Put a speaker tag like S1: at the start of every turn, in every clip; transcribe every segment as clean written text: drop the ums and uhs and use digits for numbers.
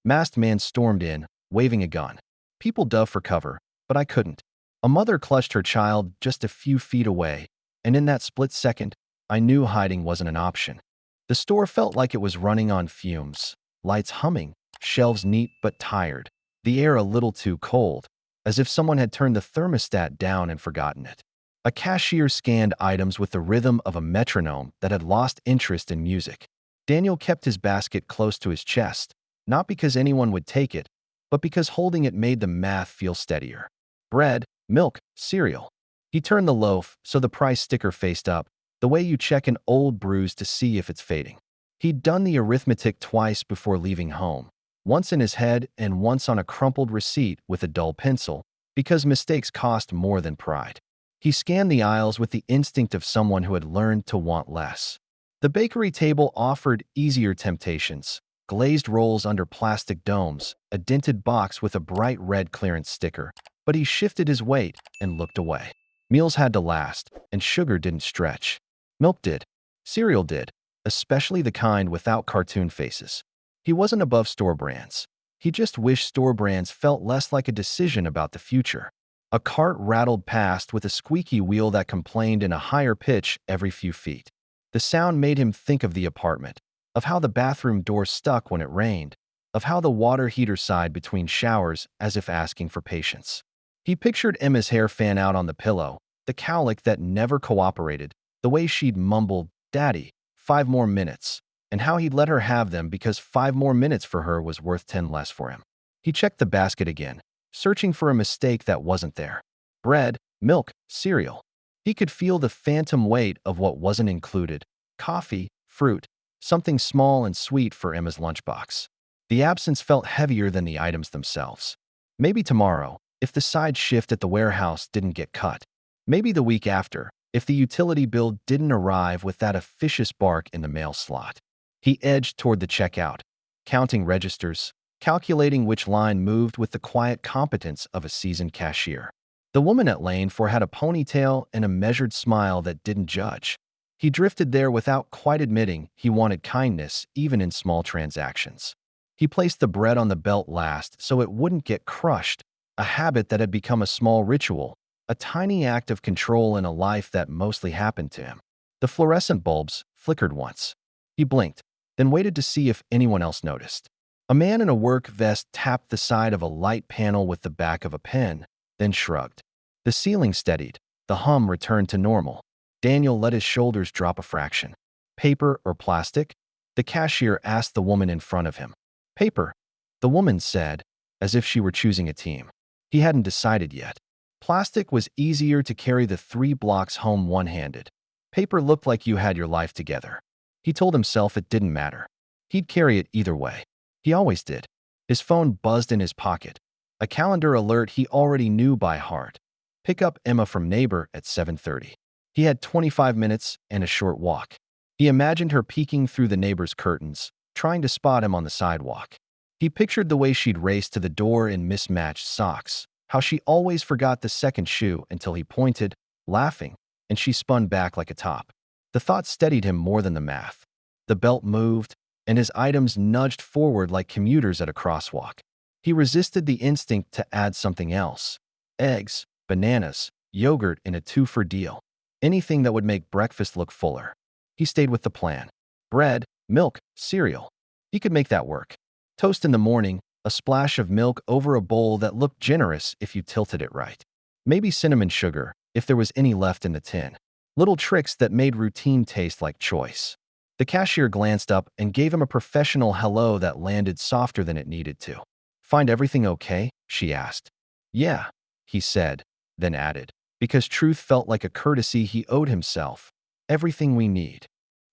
S1: Masked man stormed in, waving a gun. People dove for cover, but I couldn't. A mother clutched her child just a few feet away, and in that split second, I knew hiding wasn't an option. The store felt like it was running on fumes, lights humming, shelves neat but tired, the air a little too cold, as if someone had turned the thermostat down and forgotten it. A cashier scanned items with the rhythm of a metronome that had lost interest in music. Daniel kept his basket close to his chest, not because anyone would take it, but because holding it made the math feel steadier. Bread, milk, cereal. He turned the loaf so the price sticker faced up, the way you check an old bruise to see if it's fading. He'd done the arithmetic twice before leaving home, once in his head and once on a crumpled receipt with a dull pencil, because mistakes cost more than pride. He scanned the aisles with the instinct of someone who had learned to want less. The bakery table offered easier temptations: glazed rolls under plastic domes, a dented box with a bright red clearance sticker, but he shifted his weight and looked away. Meals had to last, and sugar didn't stretch. Milk did. Cereal did, especially the kind without cartoon faces. He wasn't above store brands. He just wished store brands felt less like a decision about the future. A cart rattled past with a squeaky wheel that complained in a higher pitch every few feet. The sound made him think of the apartment, of how the bathroom door stuck when it rained, of how the water heater sighed between showers as if asking for patience. He pictured Emma's hair fan out on the pillow, the cowlick that never cooperated, the way she'd mumbled, "Daddy, 5 more minutes," and how he'd let her have them because 5 more minutes for her was worth 10 less for him. He checked the basket again, searching for a mistake that wasn't there. Bread, milk, cereal. He could feel the phantom weight of what wasn't included: coffee, fruit, something small and sweet for Emma's lunchbox. The absence felt heavier than the items themselves. Maybe tomorrow, if the side shift at the warehouse didn't get cut. Maybe the week after, if the utility bill didn't arrive with that officious bark in the mail slot. He edged toward the checkout, counting registers, calculating which line moved with the quiet competence of a seasoned cashier. The woman at lane 4 had a ponytail and a measured smile that didn't judge. He drifted there without quite admitting he wanted kindness even in small transactions. He placed the bread on the belt last so it wouldn't get crushed, a habit that had become a small ritual, a tiny act of control in a life that mostly happened to him. The fluorescent bulbs flickered once. He blinked, then waited to see if anyone else noticed. A man in a work vest tapped the side of a light panel with the back of a pen, then shrugged. The ceiling steadied. The hum returned to normal. Daniel let his shoulders drop a fraction. Paper or plastic? The cashier asked the woman in front of him. Paper, the woman said, as if she were choosing a team. He hadn't decided yet. Plastic was easier to carry the 3 blocks home one-handed. Paper looked like you had your life together. He told himself it didn't matter. He'd carry it either way. He always did. His phone buzzed in his pocket. A calendar alert he already knew by heart. Pick up Emma from neighbor at 7:30. He had 25 minutes and a short walk. He imagined her peeking through the neighbor's curtains, trying to spot him on the sidewalk. He pictured the way she'd race to the door in mismatched socks, how she always forgot the second shoe until he pointed, laughing, and she spun back like a top. The thought steadied him more than the math. The belt moved, and his items nudged forward like commuters at a crosswalk. He resisted the instinct to add something else: eggs, bananas, yogurt in a 2-for deal. Anything that would make breakfast look fuller. He stayed with the plan. Bread, milk, cereal. He could make that work. Toast in the morning, a splash of milk over a bowl that looked generous if you tilted it right. Maybe cinnamon sugar, if there was any left in the tin. Little tricks that made routine taste like choice. The cashier glanced up and gave him a professional hello that landed softer than it needed to. Find everything okay? She asked. Yeah, he said, then added, because truth felt like a courtesy he owed himself. Everything we need.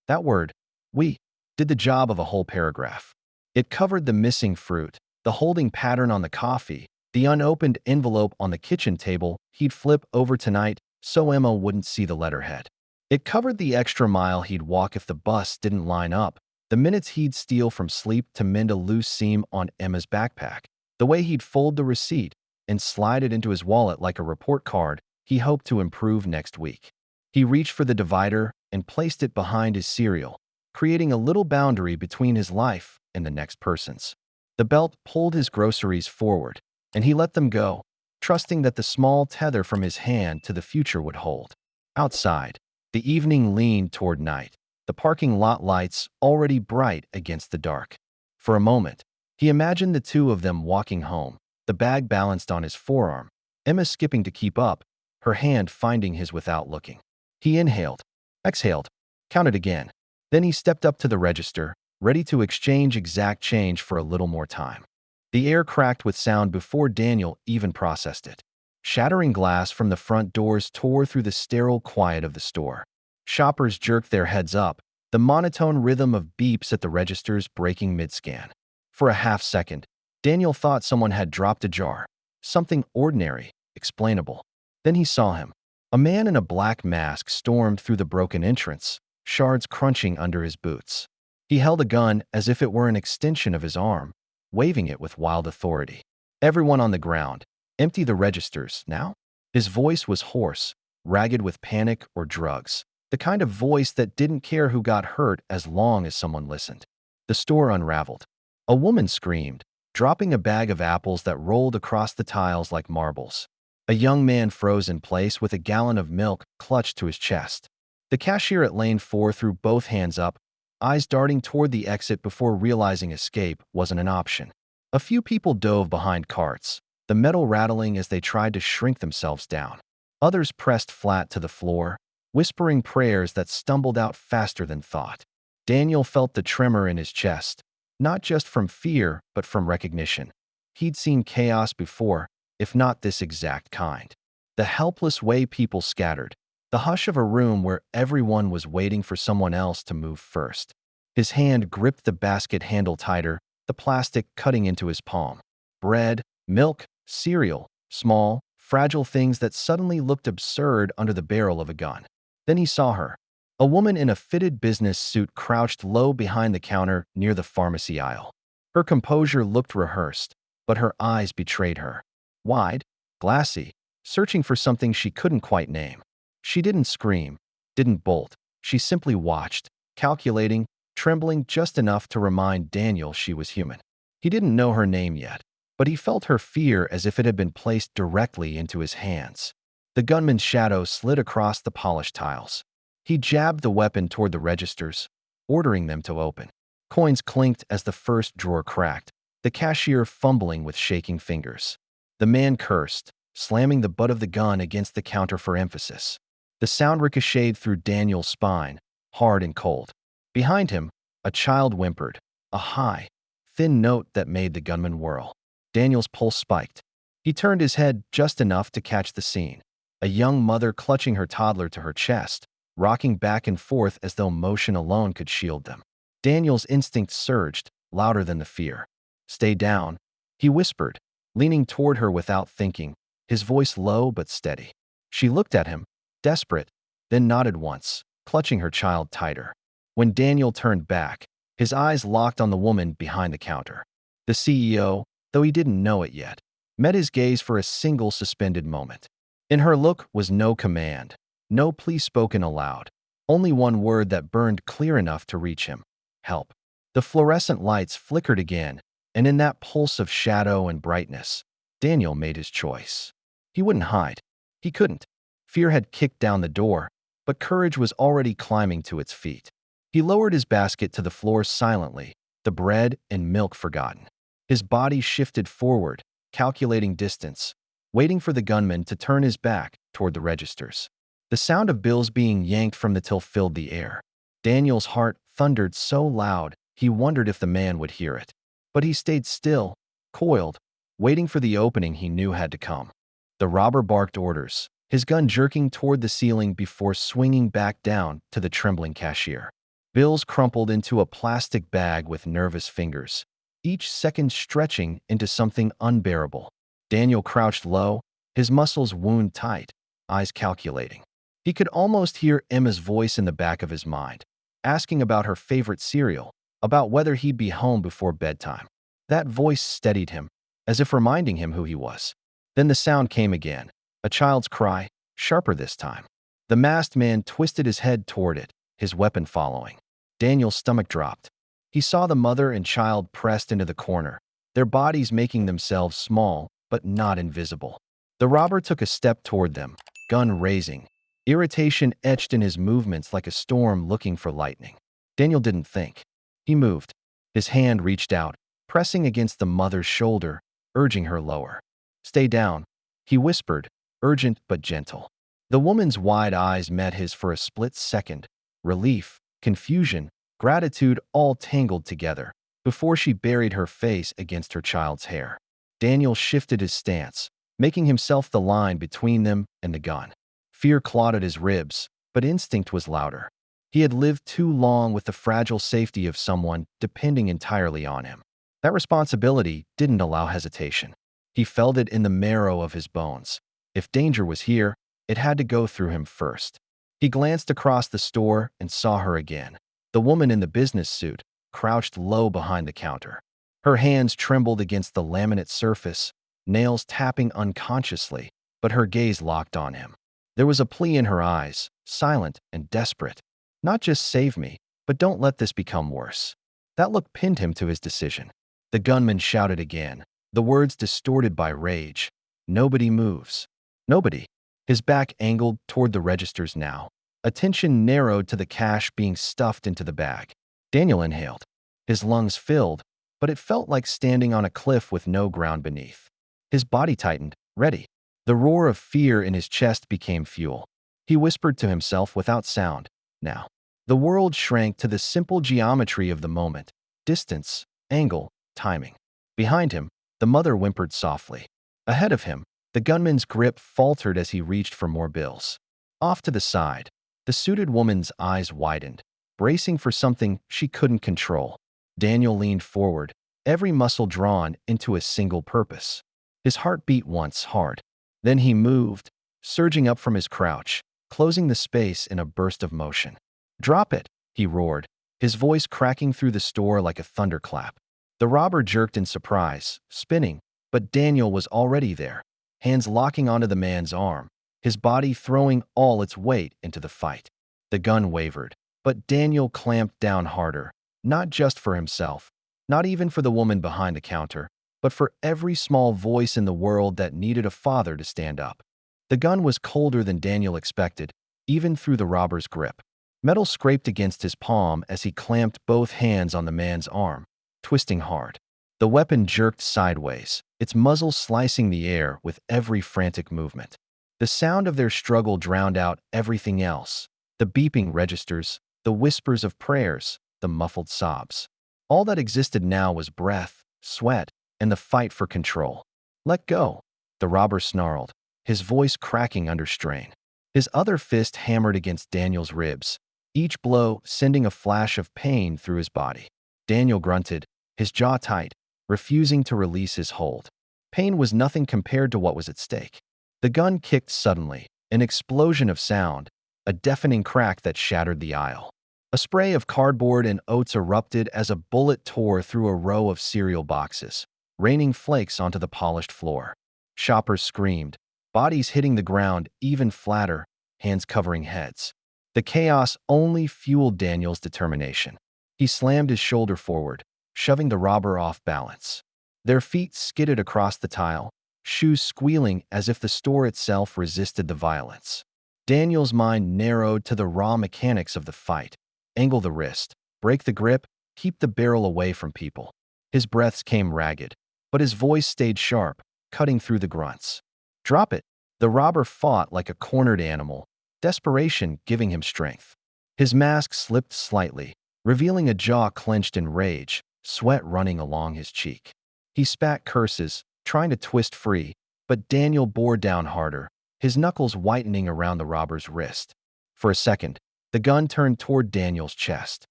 S1: That word, we, did the job of a whole paragraph. It covered the missing fruit, the holding pattern on the coffee, the unopened envelope on the kitchen table he'd flip over tonight so Emma wouldn't see the letterhead. It covered the extra mile he'd walk if the bus didn't line up, the minutes he'd steal from sleep to mend a loose seam on Emma's backpack, the way he'd fold the receipt and slide it into his wallet like a report card he hoped to improve next week. He reached for the divider and placed it behind his cereal, creating a little boundary between his life and the next person's. The belt pulled his groceries forward, and he let them go, trusting that the small tether from his hand to the future would hold. Outside, the evening leaned toward night, the parking lot lights already bright against the dark. For a moment, he imagined the two of them walking home, the bag balanced on his forearm, Emma skipping to keep up, her hand finding his without looking. He inhaled, exhaled, counted again. Then he stepped up to the register, ready to exchange exact change for a little more time. The air cracked with sound before Daniel even processed it. Shattering glass from the front doors tore through the sterile quiet of the store. Shoppers jerked their heads up, the monotone rhythm of beeps at the registers breaking mid-scan. For a half-second, Daniel thought someone had dropped a jar, something ordinary, explainable. Then he saw him. A man in a black mask stormed through the broken entrance, shards crunching under his boots. He held a gun as if it were an extension of his arm, waving it with wild authority. Everyone on the ground, empty the registers, now? His voice was hoarse, ragged with panic or drugs, the kind of voice that didn't care who got hurt as long as someone listened. The store unraveled. A woman screamed, dropping a bag of apples that rolled across the tiles like marbles. A young man froze in place with a gallon of milk clutched to his chest. The cashier at lane 4 threw both hands up, eyes darting toward the exit before realizing escape wasn't an option. A few people dove behind carts, the metal rattling as they tried to shrink themselves down. Others pressed flat to the floor, whispering prayers that stumbled out faster than thought. Daniel felt the tremor in his chest, not just from fear but from recognition. He'd seen chaos before, if not this exact kind. The helpless way people scattered, the hush of a room where everyone was waiting for someone else to move first. His hand gripped the basket handle tighter, the plastic cutting into his palm. Bread, milk, cereal, small, fragile things that suddenly looked absurd under the barrel of a gun. Then he saw her. A woman in a fitted business suit crouched low behind the counter near the pharmacy aisle. Her composure looked rehearsed, but her eyes betrayed her. Wide, glassy, searching for something she couldn't quite name. She didn't scream, didn't bolt. She simply watched, calculating, trembling just enough to remind Daniel she was human. He didn't know her name yet, but he felt her fear as if it had been placed directly into his hands. The gunman's shadow slid across the polished tiles. He jabbed the weapon toward the registers, ordering them to open. Coins clinked as the first drawer cracked, the cashier fumbling with shaking fingers. The man cursed, slamming the butt of the gun against the counter for emphasis. The sound ricocheted through Daniel's spine, hard and cold. Behind him, a child whimpered, a high, thin note that made the gunman whirl. Daniel's pulse spiked. He turned his head just enough to catch the scene. A young mother clutching her toddler to her chest, rocking back and forth as though motion alone could shield them. Daniel's instinct surged, louder than the fear. "Stay down," he whispered, leaning toward her without thinking, his voice low but steady. She looked at him, desperate, then nodded once, clutching her child tighter. When Daniel turned back, his eyes locked on the woman behind the counter. The CEO, though he didn't know it yet, met his gaze for a single suspended moment. In her look was no command, no plea spoken aloud, only one word that burned clear enough to reach him: help. The fluorescent lights flickered again, and in that pulse of shadow and brightness, Daniel made his choice. He wouldn't hide. He couldn't. Fear had kicked down the door, but courage was already climbing to its feet. He lowered his basket to the floor silently, the bread and milk forgotten. His body shifted forward, calculating distance, waiting for the gunman to turn his back toward the registers. The sound of bills being yanked from the till filled the air. Daniel's heart thundered so loud he wondered if the man would hear it. But he stayed still, coiled, waiting for the opening he knew had to come. The robber barked orders, his gun jerking toward the ceiling before swinging back down to the trembling cashier. Bills crumpled into a plastic bag with nervous fingers, each second stretching into something unbearable. Daniel crouched low, his muscles wound tight, eyes calculating. He could almost hear Emma's voice in the back of his mind, asking about her favorite cereal, about whether he'd be home before bedtime. That voice steadied him, as if reminding him who he was. Then the sound came again, a child's cry, sharper this time. The masked man twisted his head toward it, his weapon following. Daniel's stomach dropped. He saw the mother and child pressed into the corner, their bodies making themselves small but not invisible. The robber took a step toward them, gun raising. Irritation etched in his movements like a storm looking for lightning. Daniel didn't think. He moved. His hand reached out, pressing against the mother's shoulder, urging her lower. "Stay down," he whispered, urgent but gentle. The woman's wide eyes met his for a split second, relief, confusion, gratitude all tangled together, before she buried her face against her child's hair. Daniel shifted his stance, making himself the line between them and the gun. Fear clawed at his ribs, but instinct was louder. He had lived too long with the fragile safety of someone depending entirely on him. That responsibility didn't allow hesitation. He felt it in the marrow of his bones. If danger was here, it had to go through him first. He glanced across the store and saw her again. The woman in the business suit, crouched low behind the counter. Her hands trembled against the laminate surface, nails tapping unconsciously, but her gaze locked on him. There was a plea in her eyes, silent and desperate. Not just save me, but don't let this become worse. That look pinned him to his decision. The gunman shouted again, the words distorted by rage. "Nobody moves. Nobody." His back angled toward the registers now. Attention narrowed to the cash being stuffed into the bag. Daniel inhaled. His lungs filled, but it felt like standing on a cliff with no ground beneath. His body tightened, ready. The roar of fear in his chest became fuel. He whispered to himself without sound, "Now." The world shrank to the simple geometry of the moment: distance, angle, timing. Behind him, the mother whimpered softly. Ahead of him, the gunman's grip faltered as he reached for more bills. Off to the side, the suited woman's eyes widened, bracing for something she couldn't control. Daniel leaned forward, every muscle drawn into a single purpose. His heart beat once hard. Then he moved, surging up from his crouch, closing the space in a burst of motion. "Drop it," he roared, his voice cracking through the store like a thunderclap. The robber jerked in surprise, spinning, but Daniel was already there, hands locking onto the man's arm, his body throwing all its weight into the fight. The gun wavered, but Daniel clamped down harder, not just for himself, not even for the woman behind the counter, but for every small voice in the world that needed a father to stand up. The gun was colder than Daniel expected, even through the robber's grip. Metal scraped against his palm as he clamped both hands on the man's arm, twisting hard. The weapon jerked sideways, its muzzle slicing the air with every frantic movement. The sound of their struggle drowned out everything else: the beeping registers, the whispers of prayers, the muffled sobs. All that existed now was breath, sweat, and the fight for control. "Let go," the robber snarled, his voice cracking under strain. His other fist hammered against Daniel's ribs, each blow sending a flash of pain through his body. Daniel grunted, his jaw tight, refusing to release his hold. Pain was nothing compared to what was at stake. The gun kicked suddenly, an explosion of sound, a deafening crack that shattered the aisle. A spray of cardboard and oats erupted as a bullet tore through a row of cereal boxes, raining flakes onto the polished floor. Shoppers screamed, bodies hitting the ground even flatter, hands covering heads. The chaos only fueled Daniel's determination. He slammed his shoulder forward, shoving the robber off balance. Their feet skidded across the tile, shoes squealing as if the store itself resisted the violence. Daniel's mind narrowed to the raw mechanics of the fight: angle the wrist, break the grip, keep the barrel away from people. His breaths came ragged, but his voice stayed sharp, cutting through the grunts. "Drop it." The robber fought like a cornered animal, desperation giving him strength. His mask slipped slightly, revealing a jaw clenched in rage, sweat running along his cheek. He spat curses, trying to twist free, but Daniel bore down harder, his knuckles whitening around the robber's wrist. For a second, the gun turned toward Daniel's chest.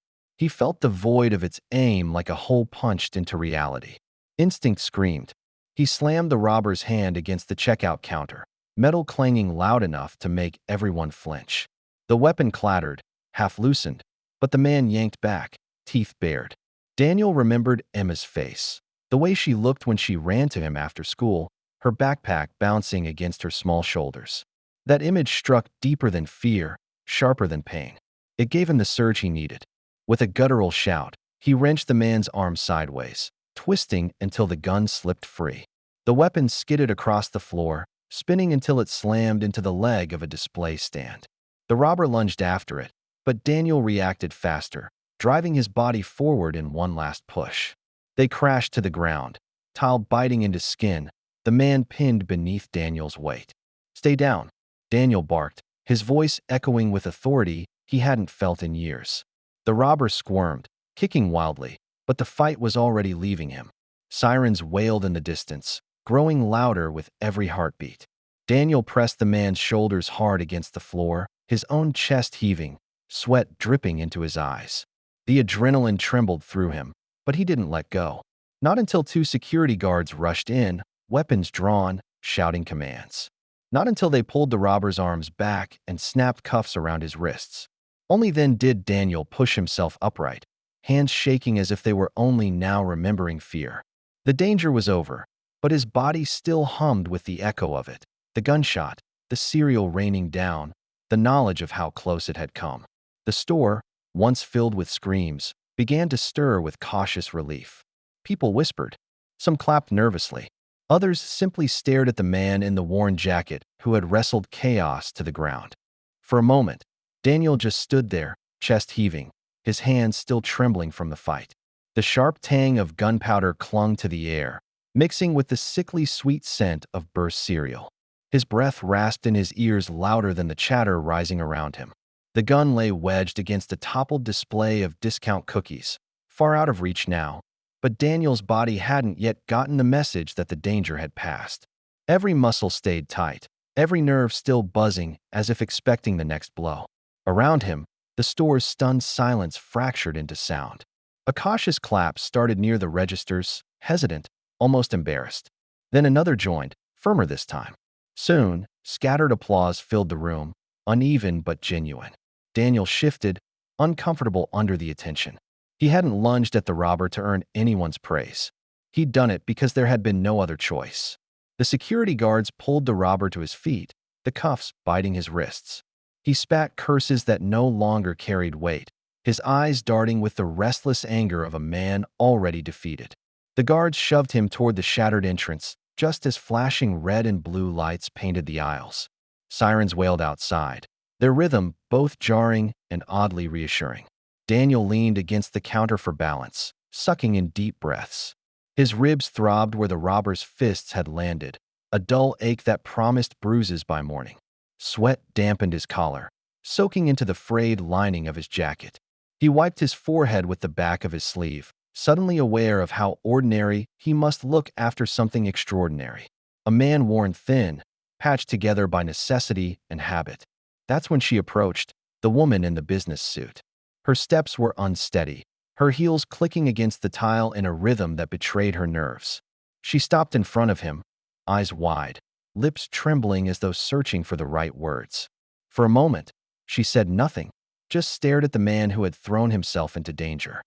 S1: He felt the void of its aim like a hole punched into reality. Instinct screamed. He slammed the robber's hand against the checkout counter, metal clanging loud enough to make everyone flinch. The weapon clattered, half loosened, but the man yanked back, teeth bared. Daniel remembered Emma's face, the way she looked when she ran to him after school, her backpack bouncing against her small shoulders. That image struck deeper than fear, sharper than pain. It gave him the surge he needed. With a guttural shout, he wrenched the man's arm sideways, twisting until the gun slipped free. The weapon skidded across the floor, spinning until it slammed into the leg of a display stand. The robber lunged after it, but Daniel reacted faster, driving his body forward in one last push. They crashed to the ground, tile biting into skin, the man pinned beneath Daniel's weight. "Stay down," Daniel barked, his voice echoing with authority he hadn't felt in years. The robber squirmed, kicking wildly, but the fight was already leaving him. Sirens wailed in the distance, growing louder with every heartbeat. Daniel pressed the man's shoulders hard against the floor, his own chest heaving, sweat dripping into his eyes. The adrenaline trembled through him, but he didn't let go. Not until two security guards rushed in, weapons drawn, shouting commands. Not until they pulled the robber's arms back and snapped cuffs around his wrists. Only then did Daniel push himself upright, hands shaking as if they were only now remembering fear. The danger was over, but his body still hummed with the echo of it. The gunshot, the serial raining down, the knowledge of how close it had come. The store, once filled with screams, began to stir with cautious relief. People whispered. Some clapped nervously. Others simply stared at the man in the worn jacket who had wrestled chaos to the ground. For a moment, Daniel just stood there, chest heaving, his hands still trembling from the fight. The sharp tang of gunpowder clung to the air, mixing with the sickly sweet scent of burst cereal. His breath rasped in his ears louder than the chatter rising around him. The gun lay wedged against a toppled display of discount cookies, far out of reach now, but Daniel's body hadn't yet gotten the message that the danger had passed. Every muscle stayed tight, every nerve still buzzing as if expecting the next blow. Around him, the store's stunned silence fractured into sound. A cautious clap started near the registers, hesitant, almost embarrassed. Then another joined, firmer this time. Soon, scattered applause filled the room, uneven but genuine. Daniel shifted, uncomfortable under the attention. He hadn't lunged at the robber to earn anyone's praise. He'd done it because there had been no other choice. The security guards pulled the robber to his feet, the cuffs biting his wrists. He spat curses that no longer carried weight, his eyes darting with the restless anger of a man already defeated. The guards shoved him toward the shattered entrance, just as flashing red and blue lights painted the aisles. Sirens wailed outside, their rhythm both jarring and oddly reassuring. Daniel leaned against the counter for balance, sucking in deep breaths. His ribs throbbed where the robber's fists had landed, a dull ache that promised bruises by morning. Sweat dampened his collar, soaking into the frayed lining of his jacket. He wiped his forehead with the back of his sleeve, suddenly aware of how ordinary he must look after something extraordinary. A man worn thin, patched together by necessity and habit. That's when she approached, the woman in the business suit. Her steps were unsteady, her heels clicking against the tile in a rhythm that betrayed her nerves. She stopped in front of him, eyes wide, lips trembling as though searching for the right words. For a moment, she said nothing, just stared at the man who had thrown himself into danger.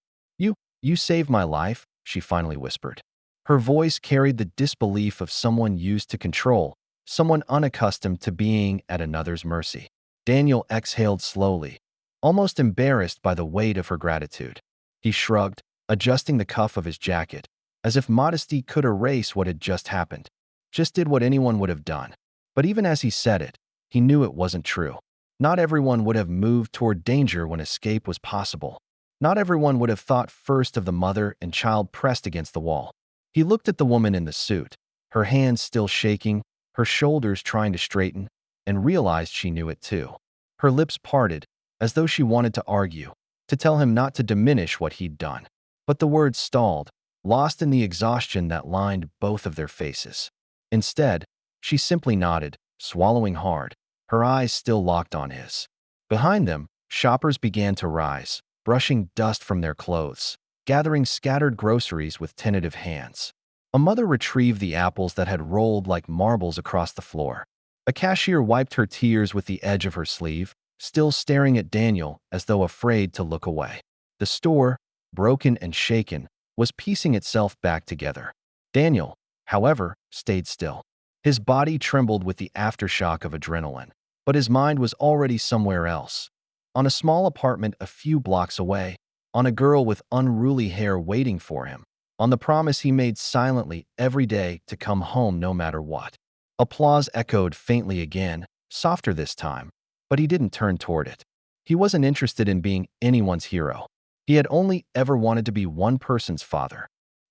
S1: You saved my life," she finally whispered. Her voice carried the disbelief of someone used to control, someone unaccustomed to being at another's mercy. Daniel exhaled slowly, almost embarrassed by the weight of her gratitude. He shrugged, adjusting the cuff of his jacket, as if modesty could erase what had just happened. Just did what anyone would have done. But even as he said it, he knew it wasn't true. Not everyone would have moved toward danger when escape was possible. Not everyone would have thought first of the mother and child pressed against the wall. He looked at the woman in the suit, her hands still shaking, her shoulders trying to straighten, and realized she knew it too. Her lips parted, as though she wanted to argue, to tell him not to diminish what he'd done. But the words stalled, lost in the exhaustion that lined both of their faces. Instead, she simply nodded, swallowing hard, her eyes still locked on his. Behind them, shoppers began to rise, brushing dust from their clothes, gathering scattered groceries with tentative hands. A mother retrieved the apples that had rolled like marbles across the floor. A cashier wiped her tears with the edge of her sleeve, still staring at Daniel as though afraid to look away. The store, broken and shaken, was piecing itself back together. Daniel, however, stayed still. His body trembled with the aftershock of adrenaline, but his mind was already somewhere else. On a small apartment a few blocks away, on a girl with unruly hair waiting for him, on the promise he made silently every day to come home no matter what. Applause echoed faintly again, softer this time, but he didn't turn toward it. He wasn't interested in being anyone's hero. He had only ever wanted to be one person's father.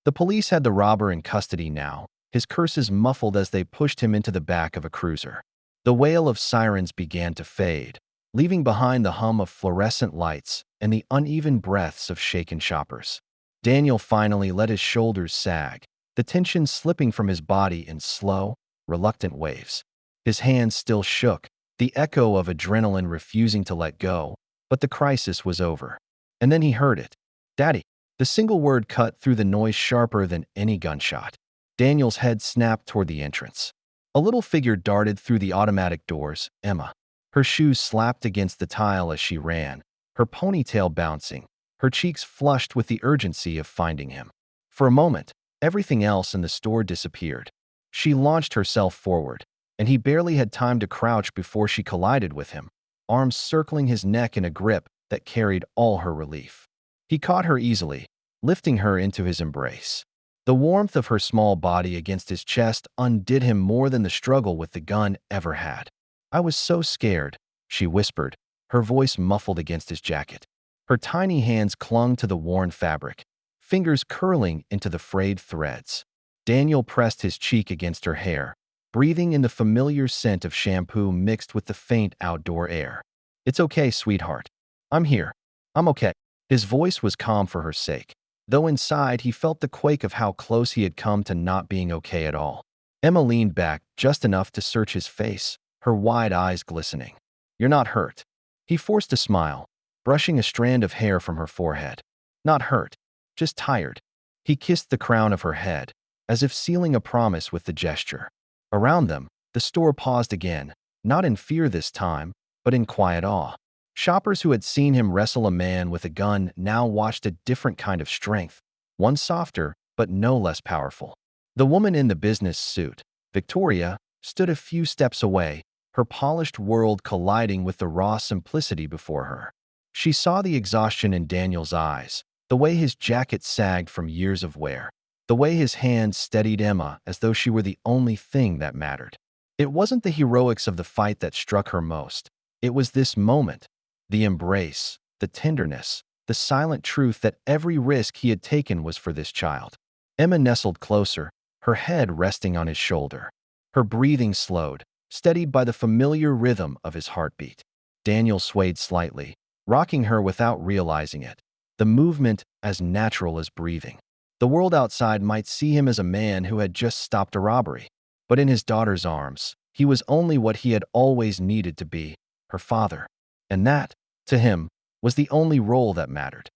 S1: The police had the robber in custody now, his curses muffled as they pushed him into the back of a cruiser. The wail of sirens began to fade, leaving behind the hum of fluorescent lights and the uneven breaths of shaken shoppers. Daniel finally let his shoulders sag, the tension slipping from his body in slow, reluctant waves. His hands still shook, the echo of adrenaline refusing to let go, but the crisis was over. And then he heard it. "Daddy." The single word cut through the noise sharper than any gunshot. Daniel's head snapped toward the entrance. A little figure darted through the automatic doors, Emma. Her shoes slapped against the tile as she ran, her ponytail bouncing, her cheeks flushed with the urgency of finding him. For a moment, everything else in the store disappeared. She launched herself forward, and he barely had time to crouch before she collided with him, arms circling his neck in a grip that carried all her relief. He caught her easily, lifting her into his embrace. The warmth of her small body against his chest undid him more than the struggle with the gun ever had. "I was so scared," she whispered, her voice muffled against his jacket. Her tiny hands clung to the worn fabric, fingers curling into the frayed threads. Daniel pressed his cheek against her hair, breathing in the familiar scent of shampoo mixed with the faint outdoor air. "It's okay, sweetheart. I'm here. I'm okay." His voice was calm for her sake, though inside he felt the quake of how close he had come to not being okay at all. Emma leaned back just enough to search his face, her wide eyes glistening. "You're not hurt." He forced a smile, brushing a strand of hair from her forehead. "Not hurt, just tired." He kissed the crown of her head, as if sealing a promise with the gesture. Around them, the store paused again, not in fear this time, but in quiet awe. Shoppers who had seen him wrestle a man with a gun now watched a different kind of strength, one softer but no less powerful. The woman in the business suit, Victoria, stood a few steps away, her polished world colliding with the raw simplicity before her. She saw the exhaustion in Daniel's eyes, the way his jacket sagged from years of wear, the way his hands steadied Emma as though she were the only thing that mattered. It wasn't the heroics of the fight that struck her most. It was this moment. The embrace, the tenderness, the silent truth that every risk he had taken was for this child. Emma nestled closer, her head resting on his shoulder. Her breathing slowed, steadied by the familiar rhythm of his heartbeat. Daniel swayed slightly, rocking her without realizing it, the movement as natural as breathing. The world outside might see him as a man who had just stopped a robbery, but in his daughter's arms, he was only what he had always needed to be, her father. And that, to him, was the only role that mattered.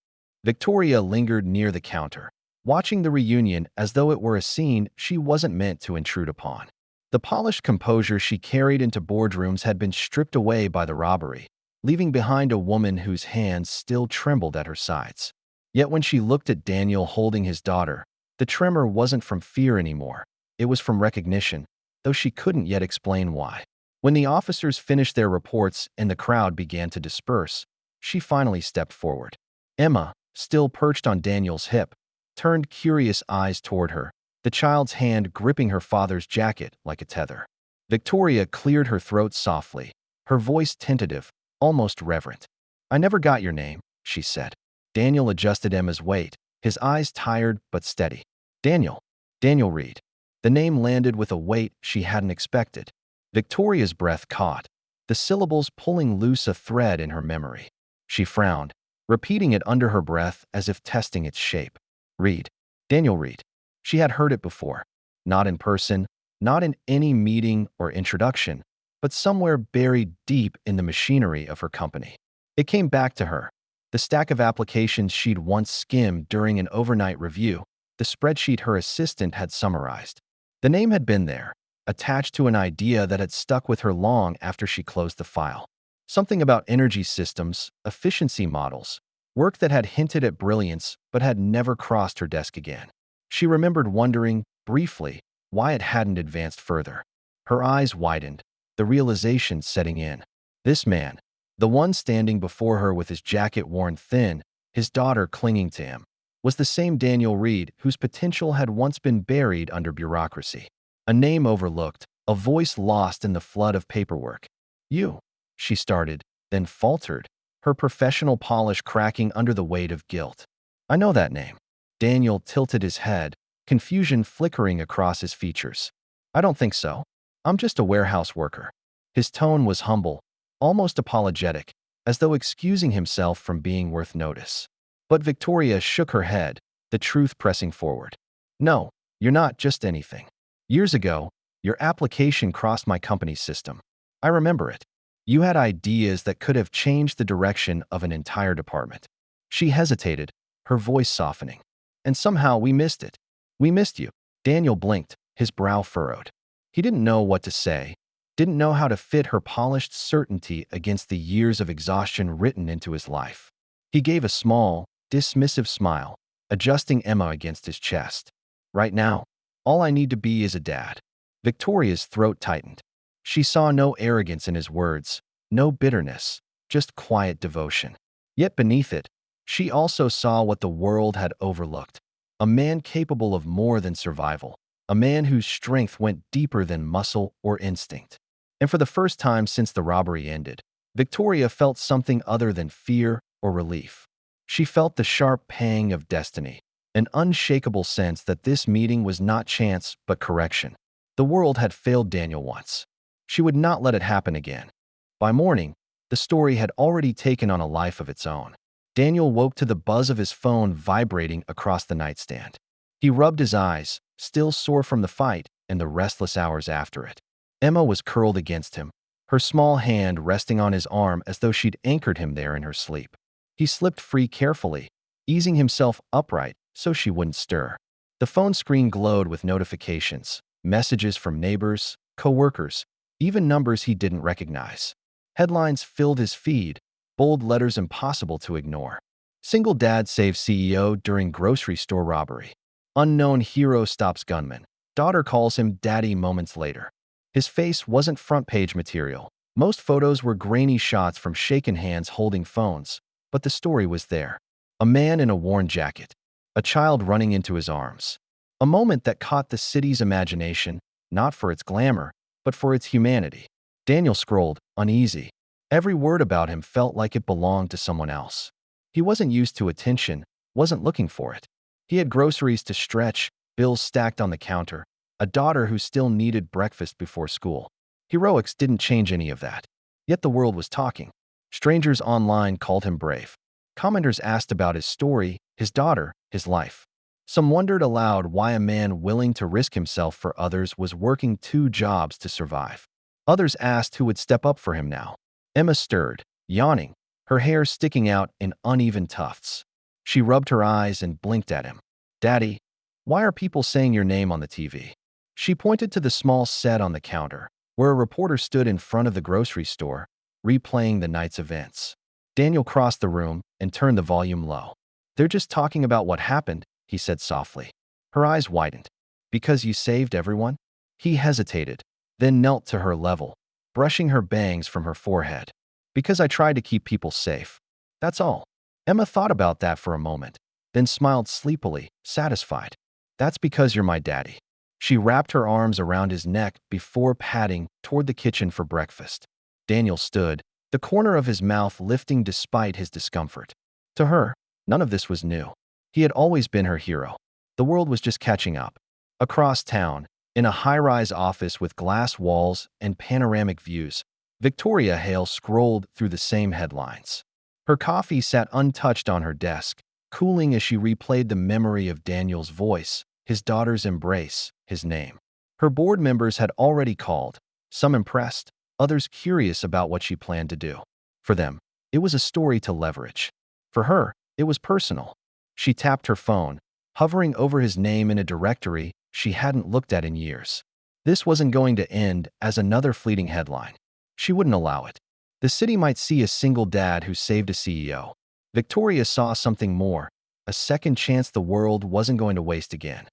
S1: Victoria lingered near the counter, watching the reunion as though it were a scene she wasn't meant to intrude upon. The polished composure she carried into boardrooms had been stripped away by the robbery, leaving behind a woman whose hands still trembled at her sides. Yet when she looked at Daniel holding his daughter, the tremor wasn't from fear anymore. It was from recognition, though she couldn't yet explain why. When the officers finished their reports and the crowd began to disperse, she finally stepped forward. Emma, still perched on Daniel's hip, turned curious eyes toward her, the child's hand gripping her father's jacket like a tether. Victoria cleared her throat softly, her voice tentative, almost reverent. "I never got your name," she said. Daniel adjusted Emma's weight, his eyes tired but steady. "Daniel. Daniel Reed." The name landed with a weight she hadn't expected. Victoria's breath caught, the syllables pulling loose a thread in her memory. She frowned, repeating it under her breath as if testing its shape. "Reed. Daniel Reed." She had heard it before. Not in person, not in any meeting or introduction, but somewhere buried deep in the machinery of her company. It came back to her. The stack of applications she'd once skimmed during an overnight review, the spreadsheet her assistant had summarized. The name had been there, attached to an idea that had stuck with her long after she closed the file. Something about energy systems, efficiency models, work that had hinted at brilliance but had never crossed her desk again. She remembered wondering, briefly, why it hadn't advanced further. Her eyes widened, the realization setting in. This man, the one standing before her with his jacket worn thin, his daughter clinging to him. was the same Daniel Reed whose potential had once been buried under bureaucracy. A name overlooked, a voice lost in the flood of paperwork. "You," she started, then faltered, her professional polish cracking under the weight of guilt. "I know that name." Daniel tilted his head, confusion flickering across his features. "I don't think so. I'm just a warehouse worker." His tone was humble, almost apologetic, as though excusing himself from being worth notice. But Victoria shook her head, the truth pressing forward. "No, you're not just anything. Years ago, your application crossed my company's system. I remember it. You had ideas that could have changed the direction of an entire department." She hesitated, her voice softening. "And somehow we missed it. We missed you." Daniel blinked, his brow furrowed. He didn't know what to say, didn't know how to fit her polished certainty against the years of exhaustion written into his life. He gave a small, dismissive smile, adjusting Emma against his chest. "Right now, all I need to be is a dad." Victoria's throat tightened. She saw no arrogance in his words, no bitterness, just quiet devotion. Yet beneath it, she also saw what the world had overlooked. A man capable of more than survival. A man whose strength went deeper than muscle or instinct. And for the first time since the robbery ended, Victoria felt something other than fear or relief. She felt the sharp pang of destiny, an unshakable sense that this meeting was not chance but correction. The world had failed Daniel once. She would not let it happen again. By morning, the story had already taken on a life of its own. Daniel woke to the buzz of his phone vibrating across the nightstand. He rubbed his eyes, still sore from the fight and the restless hours after it. Emma was curled against him, her small hand resting on his arm as though she'd anchored him there in her sleep. He slipped free carefully, easing himself upright so she wouldn't stir. The phone screen glowed with notifications, messages from neighbors, co-workers, even numbers he didn't recognize. Headlines filled his feed, bold letters impossible to ignore. Single dad saves CEO during grocery store robbery. Unknown hero stops gunman. Daughter calls him daddy moments later. His face wasn't front-page material. Most photos were grainy shots from shaken hands holding phones, but the story was there. A man in a worn jacket. A child running into his arms. A moment that caught the city's imagination, not for its glamour, but for its humanity. Daniel scrolled, uneasy. Every word about him felt like it belonged to someone else. He wasn't used to attention, wasn't looking for it. He had groceries to stretch, bills stacked on the counter, a daughter who still needed breakfast before school. Heroics didn't change any of that. Yet the world was talking. Strangers online called him brave. Commenters asked about his story, his daughter, his life. Some wondered aloud why a man willing to risk himself for others was working 2 jobs to survive. Others asked who would step up for him now. Emma stirred, yawning, her hair sticking out in uneven tufts. She rubbed her eyes and blinked at him. "Daddy, why are people saying your name on the TV?" She pointed to the small set on the counter, where a reporter stood in front of the grocery store, replaying the night's events. Daniel crossed the room and turned the volume low. "They're just talking about what happened," he said softly. Her eyes widened. "Because you saved everyone?" He hesitated, then knelt to her level, brushing her bangs from her forehead. "Because I tried to keep people safe. That's all." Emma thought about that for a moment, then smiled sleepily, satisfied. "That's because you're my daddy." She wrapped her arms around his neck before padding toward the kitchen for breakfast. Daniel stood, the corner of his mouth lifting despite his discomfort. To her, none of this was new. He had always been her hero. The world was just catching up. Across town, in a high-rise office with glass walls and panoramic views, Victoria Hale scrolled through the same headlines. Her coffee sat untouched on her desk, cooling as she replayed the memory of Daniel's voice, his daughter's embrace, his name. Her board members had already called, some impressed, others curious about what she planned to do. For them, it was a story to leverage. For her, it was personal. She tapped her phone, hovering over his name in a directory she hadn't looked at in years. This wasn't going to end as another fleeting headline. She wouldn't allow it. The city might see a single dad who saved a CEO. Victoria saw something more, a second chance the world wasn't going to waste again.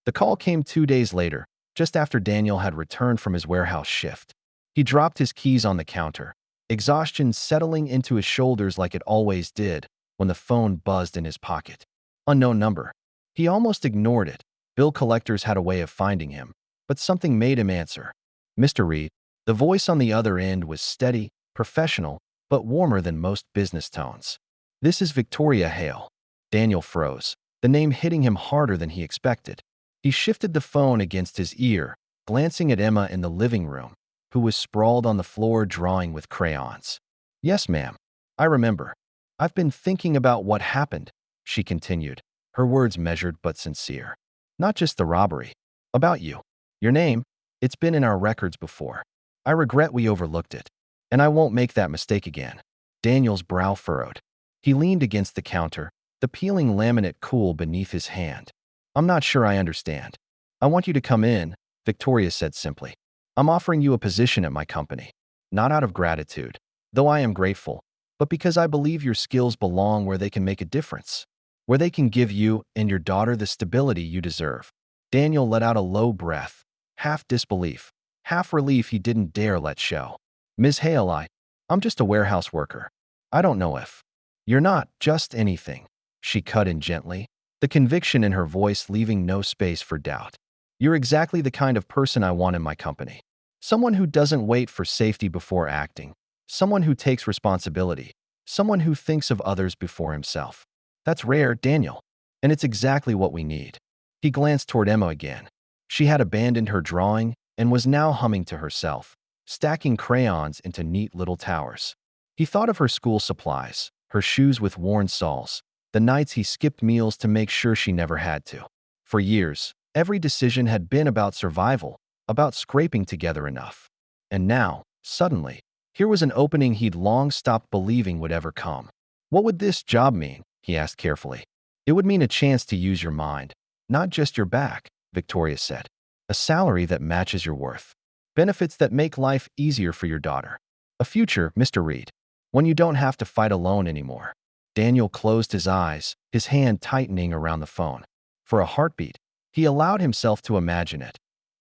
S1: The call came 2 days later, just after Daniel had returned from his warehouse shift. He dropped his keys on the counter, exhaustion settling into his shoulders like it always did when the phone buzzed in his pocket. Unknown number. He almost ignored it. Bill collectors had a way of finding him, but something made him answer. Mr. Reed. The voice on the other end was steady, professional, but warmer than most business tones. This is Victoria Hale. Daniel froze, the name hitting him harder than he expected. He shifted the phone against his ear, glancing at Emma in the living room, who was sprawled on the floor drawing with crayons. Yes, ma'am. I remember. I've been thinking about what happened, she continued, her words measured but sincere. Not just the robbery. About you. Your name. It's been in our records before. I regret we overlooked it, and I won't make that mistake again. Daniel's brow furrowed. He leaned against the counter, the peeling laminate cool beneath his hand. I'm not sure I understand. I want you to come in, Victoria said simply. I'm offering you a position at my company. Not out of gratitude, though I am grateful, but because I believe your skills belong where they can make a difference, where they can give you and your daughter the stability you deserve. Daniel let out a low breath, half disbelief, half relief he didn't dare let show. Ms. Hale, I'm just a warehouse worker. I don't know if. You're not just anything, she cut in gently, the conviction in her voice leaving no space for doubt. You're exactly the kind of person I want in my company. Someone who doesn't wait for safety before acting. Someone who takes responsibility. Someone who thinks of others before himself. That's rare, Daniel. And it's exactly what we need. He glanced toward Emma again. She had abandoned her drawing and was now humming to herself, stacking crayons into neat little towers. He thought of her school supplies, her shoes with worn soles, the nights he skipped meals to make sure she never had to. For years, every decision had been about survival, about scraping together enough. And now, suddenly, here was an opening he'd long stopped believing would ever come. What would this job mean? He asked carefully. It would mean a chance to use your mind, not just your back, Victoria said. A salary that matches your worth. Benefits that make life easier for your daughter. A future, Mr. Reed, when you don't have to fight alone anymore. Daniel closed his eyes, his hand tightening around the phone. For a heartbeat, he allowed himself to imagine it.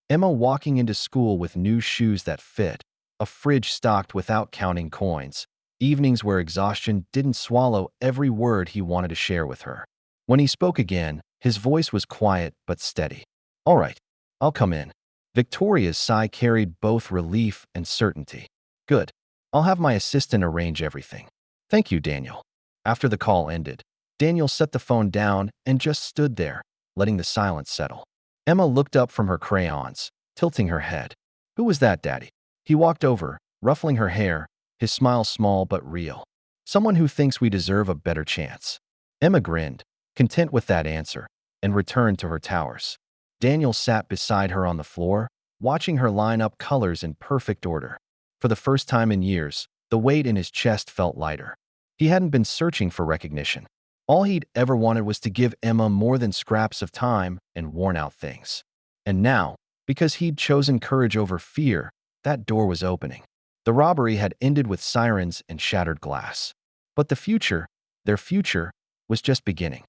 S1: Emma walking into school with new shoes that fit, a fridge stocked without counting coins, evenings where exhaustion didn't swallow every word he wanted to share with her. When he spoke again, his voice was quiet but steady. All right, I'll come in. Victoria's sigh carried both relief and certainty. Good. I'll have my assistant arrange everything. Thank you, Daniel. After the call ended, Daniel set the phone down and just stood there, letting the silence settle. Emma looked up from her crayons, tilting her head. Who was that, Daddy? He walked over, ruffling her hair, his smile small but real. Someone who thinks we deserve a better chance. Emma grinned, content with that answer, and returned to her towers. Daniel sat beside her on the floor, watching her line up colors in perfect order. For the first time in years, the weight in his chest felt lighter. He hadn't been searching for recognition. All he'd ever wanted was to give Emma more than scraps of time and worn-out things. And now, because he'd chosen courage over fear, that door was opening. The robbery had ended with sirens and shattered glass. But the future, their future, was just beginning.